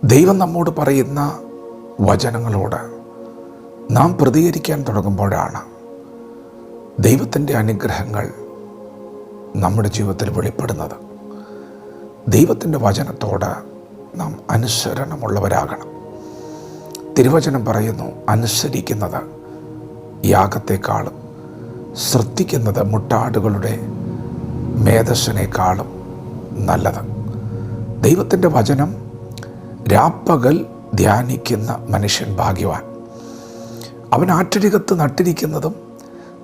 ദൈവം നമ്മോട് പറയുന്ന വചനങ്ങളോട് നാം പ്രതികരിക്കാൻ തുടങ്ങുമ്പോഴാണ് ദൈവത്തിൻ്റെ അനുഗ്രഹങ്ങൾ നമ്മുടെ ജീവിതത്തിൽ വെളിപ്പെടുന്നത്. ദൈവത്തിൻ്റെ വചനത്തോട് നാം അനുസരണമുള്ളവരാകണം. തിരുവചനം പറയുന്നു, അനുസരിക്കുന്നത് യാഗത്തെക്കാളും ശ്രദ്ധിക്കുന്നത് മുട്ടാടുകളുടെ മേധസ്സിനേക്കാളും നല്ലത്. ദൈവത്തിൻ്റെ വചനം രാപ്പകൽ ധ്യാനിക്കുന്ന മനുഷ്യൻ ഭാഗ്യവാൻ. അവൻ ആറ്റരികത്ത് നട്ടിരിക്കുന്നതും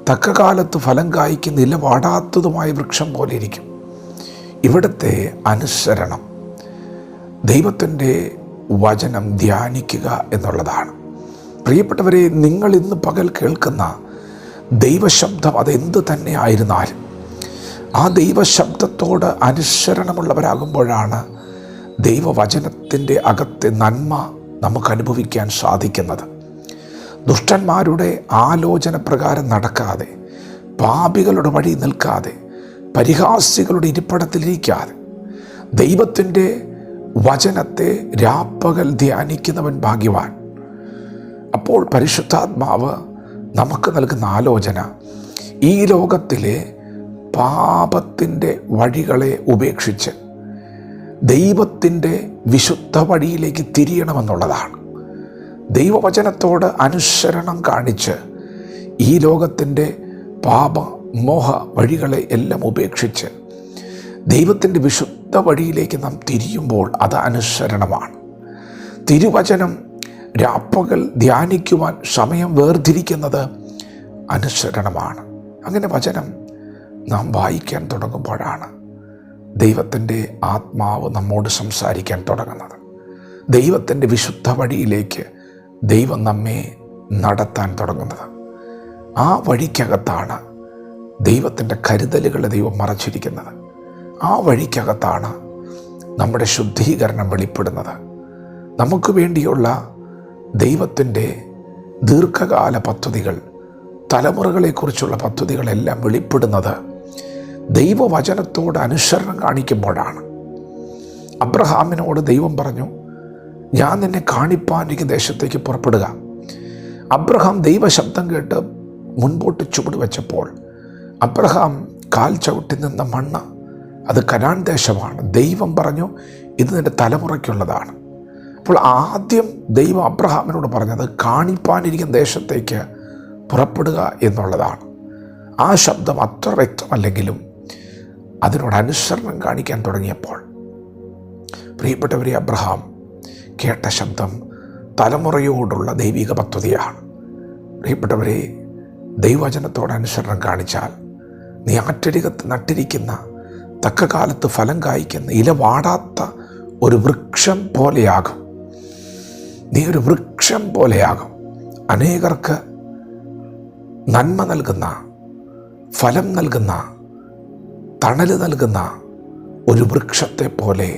തക്കകാലത്ത് ഫലം കായ്ക്കുന്ന ഇല വാടാത്തതുമായ വൃക്ഷം പോലെ ഇരിക്കും. ഇവിടുത്തെ അനുസരണം ദൈവത്തിൻ്റെ വചനം ധ്യാനിക്കുക എന്നുള്ളതാണ്. പ്രിയപ്പെട്ടവരെ, നിങ്ങൾ ഇന്ന് പകൽ കേൾക്കുന്ന ദൈവശബ്ദം അതെന്ത് തന്നെ ആയിരുന്നാലും ആ ദൈവശബ്ദത്തോട് അനുസരണമുള്ളവരാകുമ്പോഴാണ് ദൈവവചനത്തിൻ്റെ അകത്തെ നന്മ നമുക്ക് അനുഭവിക്കാൻ സാധിക്കുന്നത്. ദുഷ്ടന്മാരുടെ ആലോചന പ്രകാരം നടക്കാതെ, പാപികളുടെ വഴി നിൽക്കാതെ, പരിഹാസികളുടെ ഇരിപ്പിടത്തിലിരിക്കാതെ ദൈവത്തിൻ്റെ വചനത്തെ രാപ്പകൽ ധ്യാനിക്കുന്നവൻ ഭാഗ്യവാൻ. അപ്പോൾ പരിശുദ്ധാത്മാവ് നമുക്ക് നൽകുന്ന ആലോചന ഈ ലോകത്തിലെ പാപത്തിൻ്റെ വഴികളെ ഉപേക്ഷിച്ച് ദൈവത്തിൻ്റെ വിശുദ്ധ വഴിയിലേക്ക് തിരിയണമെന്നുള്ളതാണ്. ദൈവവചനത്തോട് അനുസരണം കാണിച്ച് ഈ ലോകത്തിൻ്റെ പാപമോഹ വഴികളെ എല്ലാം ഉപേക്ഷിച്ച് ദൈവത്തിൻ്റെ വിശുദ്ധ വഴിയിലേക്ക് നാം തിരിയുമ്പോൾ അത് അനുസരണമാണ്. തിരുവചനം രാപ്പകൽ ധ്യാനിക്കുവാൻ സമയം വേർതിരിക്കുന്നത് അനുസരണമാണ്. അങ്ങനെ വചനം നാം വായിക്കാൻ തുടങ്ങുമ്പോഴാണ് ദൈവത്തിൻ്റെ ആത്മാവ് നമ്മോട് സംസാരിക്കാൻ തുടങ്ങുന്നത്. ദൈവത്തിൻ്റെ വിശുദ്ധ വഴിയിലേക്ക് ദൈവം നമ്മെ നടത്താൻ തുടങ്ങുന്നത്. ആ വഴിക്കകത്താണ് ദൈവത്തിൻ്റെ കരുതലുകളെ ദൈവം മറച്ചിരിക്കുന്നത്. ആ വഴിക്കകത്താണ് നമ്മുടെ ശുദ്ധീകരണം വെളിപ്പെടുന്നത്. നമുക്ക് വേണ്ടിയുള്ള ദൈവത്തിൻ്റെ ദീർഘകാല പദ്ധതികൾ, തലമുറകളെക്കുറിച്ചുള്ള പദ്ധതികളെല്ലാം വെളിപ്പെടുന്നത് ദൈവവചനത്തോട് അനുസരണം കാണിക്കുമ്പോഴാണ്. അബ്രഹാമിനോട് ദൈവം പറഞ്ഞു, ഞാൻ നിന്നെ കാണിപ്പാനിരിക്കുന്ന ദേശത്തേക്ക് പുറപ്പെടുക. അബ്രഹാം ദൈവശബ്ദം കേട്ട് മുൻപോട്ട് ചുവട് വെച്ചപ്പോൾ അബ്രഹാം കാൽ ചവിട്ടി നിന്ന മണ്ണ് അത് കനാൻ ദേശമാണ്. ദൈവം പറഞ്ഞു, ഇത് നിൻ്റെ തലമുറയ്ക്കുള്ളതാണ്. അപ്പോൾ ആദ്യം ദൈവം അബ്രഹാമിനോട് പറഞ്ഞത് കാണിപ്പാനിരിക്കുന്ന ദേശത്തേക്ക് പുറപ്പെടുക എന്നുള്ളതാണ്. ആ ശബ്ദം അത്ര വ്യക്തമല്ലെങ്കിലും അതിനോട് അനുസരണം കാണിക്കാൻ തുടങ്ങിയപ്പോൾ പ്രിയപ്പെട്ടവരെ, അബ്രഹാം കേട്ട ശബ്ദം തലമുറയോടുള്ള ദൈവിക പദ്ധതിയാണ്. പ്രിയപ്പെട്ടവരെ, ദൈവവചനത്തോട് അനുസരണം കാണിച്ചാൽ നീ ആറ്റരികത്ത് നട്ടിരിക്കുന്ന തക്കകാലത്ത് ഫലം കായ്ക്കുന്ന ഇല വാടാത്ത ഒരു വൃക്ഷം പോലെയാകും. നീ ഒരു വൃക്ഷം പോലെയാകും. അനേകർക്ക് നന്മ നൽകുന്ന, ഫലം നൽകുന്ന, തണൽ നൽകുന്ന ഒരു വൃക്ഷത്തെ പോലെ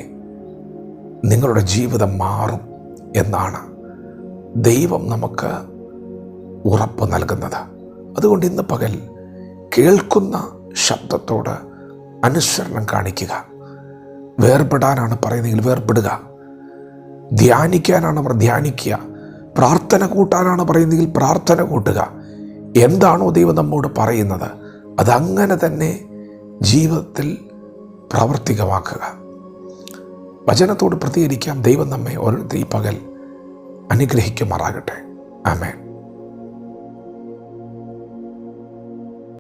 നിങ്ങളുടെ ജീവിതം മാറും എന്നാണ് ദൈവം നമുക്ക് ഉറപ്പ് നൽകുന്നത്. അതുകൊണ്ട് ഇന്ന് പകൽ കേൾക്കുന്ന ശബ്ദത്തോട് അനുസരണം കാണിക്കുക. വേർപെടാനാണ് പറയുന്നതെങ്കിൽ വേർപെടുക. ധ്യാനിക്കാനാണ് ധ്യാനിക്കുക. പ്രാർത്ഥന കൂട്ടാനാണ് പറയുന്നതെങ്കിൽ പ്രാർത്ഥന കൂട്ടുക. എന്താണോ ദൈവം നമ്മോട് പറയുന്നത് അതങ്ങനെ തന്നെ ജീവിതത്തിൽ പ്രാവർത്തികമാക്കുക. വചനത്തോട് പ്രതികരിക്കാം. ദൈവം നമ്മെ ഓരോരുത്തരും ഈ പകൽ അനുഗ്രഹിക്കുമാറാകട്ടെ. ആമേൻ.